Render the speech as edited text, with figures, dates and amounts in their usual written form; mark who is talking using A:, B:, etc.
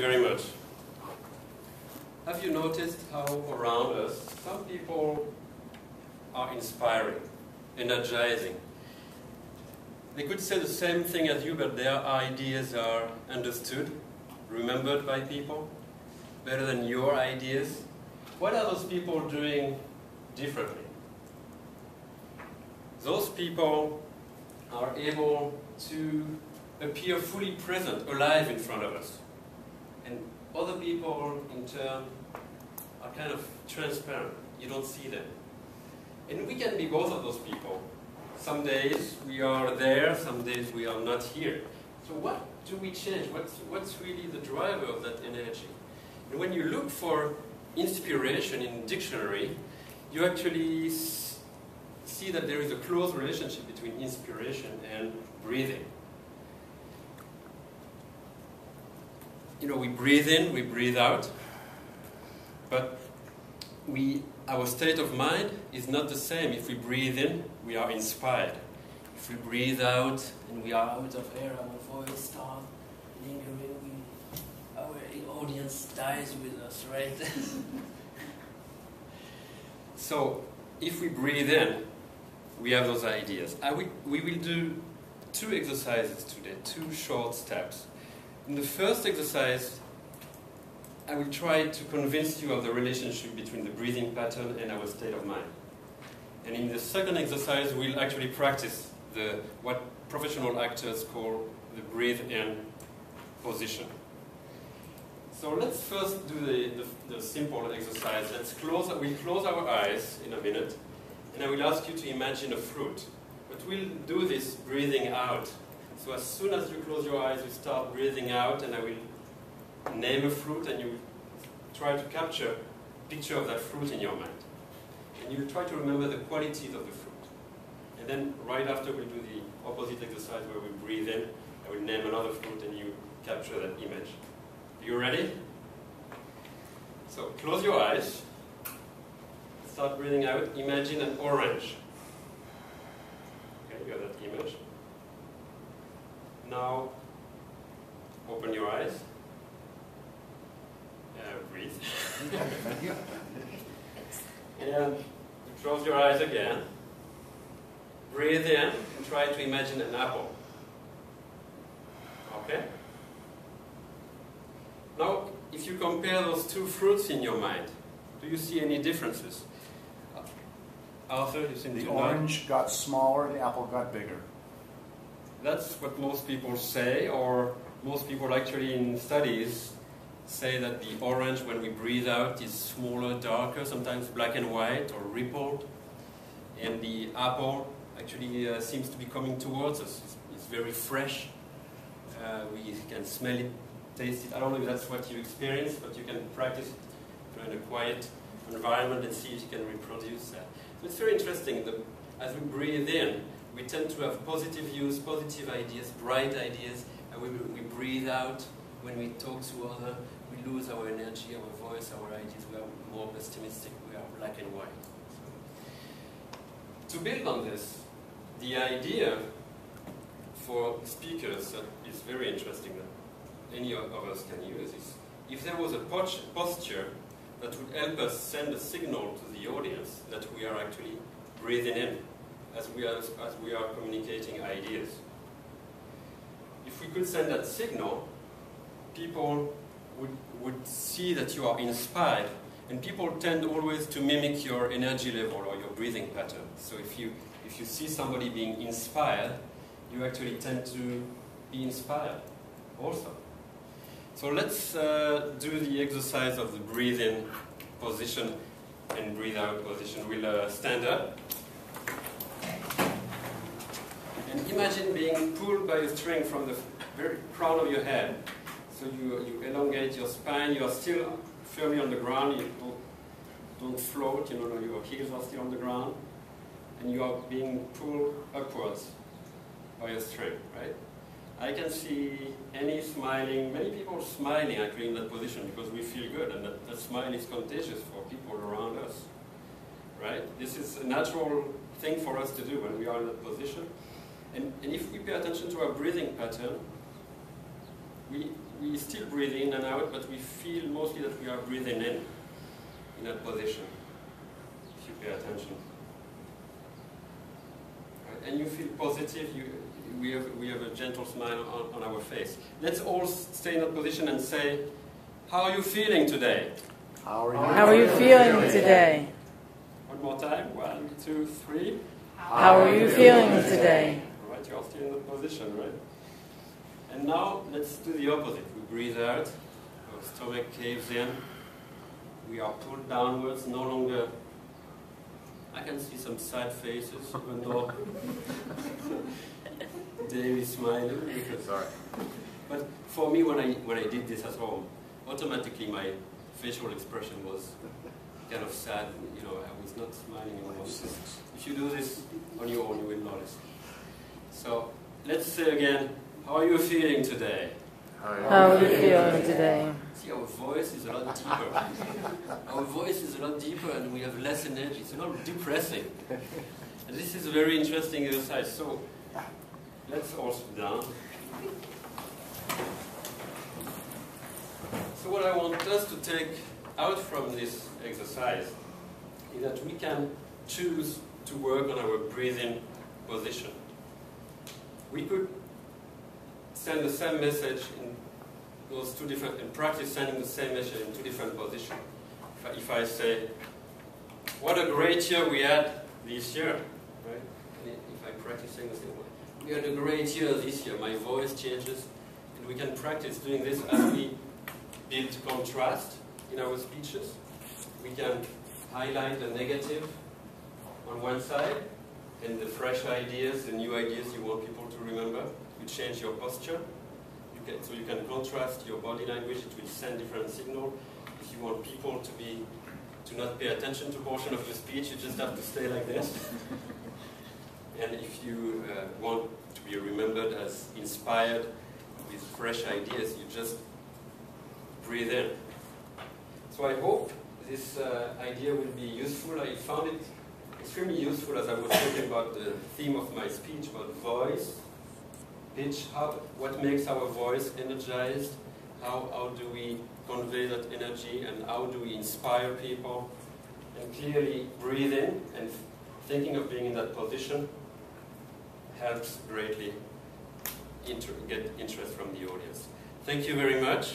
A: very much. Have you noticed how around us some people are inspiring, energizing? They could say the same thing as you, but their ideas are understood, remembered by people, better than your ideas. What are those people doing differently? Those people are able to appear fully present, alive in front of us. And other people, in turn, are kind of transparent. You don't see them. And we can be both of those people. Some days we are there, some days we are not here. So what do we change? What's really the driver of that energy? And when you look for inspiration in dictionary, you actually see that there is a close relationship between inspiration and breathing. You know, we breathe in, we breathe out, but our state of mind is not the same. If we breathe in, we are inspired. If we breathe out and we are out of air, our voice starts lingering, our audience dies with us, right? So, if we breathe in, we have those ideas. We will do 2 exercises today, 2 short steps. In the first exercise, I will try to convince you of the relationship between the breathing pattern and our state of mind. And in the second exercise, we'll actually practice what professional actors call the breathe-in position. So let's first do the simple exercise. We'll close our eyes in a minute, and I will ask you to imagine a fruit. But we'll do this breathing out. So as soon as you close your eyes, you start breathing out, and I will name a fruit, and you try to capture a picture of that fruit in your mind. And you try to remember the qualities of the fruit. And then right after we'll do the opposite exercise where we breathe in, I will name another fruit and you capture that image. You ready? So close your eyes, start breathing out, imagine an orange. Okay, you have that image. Now open your eyes. Breathe. And close your eyes again. Breathe in and try to imagine an apple. Okay? Now, if you compare those 2 fruits in your mind, do you see any differences? Arthur, you seem to
B: The orange got smaller, the apple got bigger.
A: That's what most people say, or most people actually in studies say that the orange, when we breathe out, is smaller, darker, sometimes black and white or rippled. And the apple actually seems to be coming towards us. It's very fresh. We can smell it, taste it. I don't know if that's what you experience, but you can practice it in a quiet environment and see if you can reproduce that. So it's very interesting that as we breathe in, we tend to have positive views, positive ideas, bright ideas, and we breathe out. When we talk to others, we lose our energy, our voice, our ideas. We are more pessimistic, we are black and white. So, to build on this, the idea for speakers that is very interesting that any of us can use is if there was a posture that would help us send a signal to the audience that we are actually breathing in as we are communicating ideas. If we could send that signal, people would see that you are inspired, and people tend always to mimic your energy level or your breathing pattern. So if you see somebody being inspired, you actually tend to be inspired also. So let's do the exercise of the breathe-in position and breathe-out position. We'll stand up. And imagine being pulled by a string from the very crown of your head. So you elongate your spine, you are still firmly on the ground, you don't float, your heels are still on the ground, and you are being pulled upwards by a string, right? I can see many people smiling actually in that position because we feel good, and that smile is contagious for people around us, right? This is a natural thing for us to do when we are in that position. And if we pay attention to our breathing pattern, we still breathe in and out, but we feel mostly that we are breathing in that position, if you pay attention. Right? And you feel positive, we have a gentle smile on our face. Let's all stay in that position and say, how are you feeling today?
B: How
C: are you feeling today?
A: One more time. 1, 2, 3.
C: How are you feeling today?
A: All right, you're still in that position, right? And now let's do the opposite. We breathe out, our stomach caves in, we are pulled downwards, no longer. I can see some sad faces, even though Dave is smiling.
B: Sorry.
A: But for me, when I did this at home, automatically my facial expression was kind of sad. You know, I was not smiling anymore. If you do this on your own, you will notice. So let's say again, how are you feeling today?
C: How are you feeling today?
A: See, our voice is a lot deeper. Our voice is a lot deeper and we have less energy. It's not depressing. And this is a very interesting exercise. So let's all sit down. So what I want us to take out from this exercise is that we can choose to work on our breathing position. We could send the same message in those two different, and practice sending the same message in two different positions. If I say, what a great year we had this year, right? And if I practice saying the same way, we had a great year this year, my voice changes, and we can practice doing this as we build contrast in our speeches. We can highlight the negative on one side, and the fresh ideas, the new ideas you want people to remember. You change your posture, so you can contrast your body language. It will send different signals. If you want people to not pay attention to a portion of your speech, you just have to stay like this. And if you want to be remembered as inspired with fresh ideas, you just breathe in. So I hope this idea will be useful. I found it extremely useful as I was talking about the theme of my speech, about voice, pitch, what makes our voice energized, how do we convey that energy, and how do we inspire people. And clearly breathing and thinking of being in that position helps greatly get interest from the audience. Thank you very much.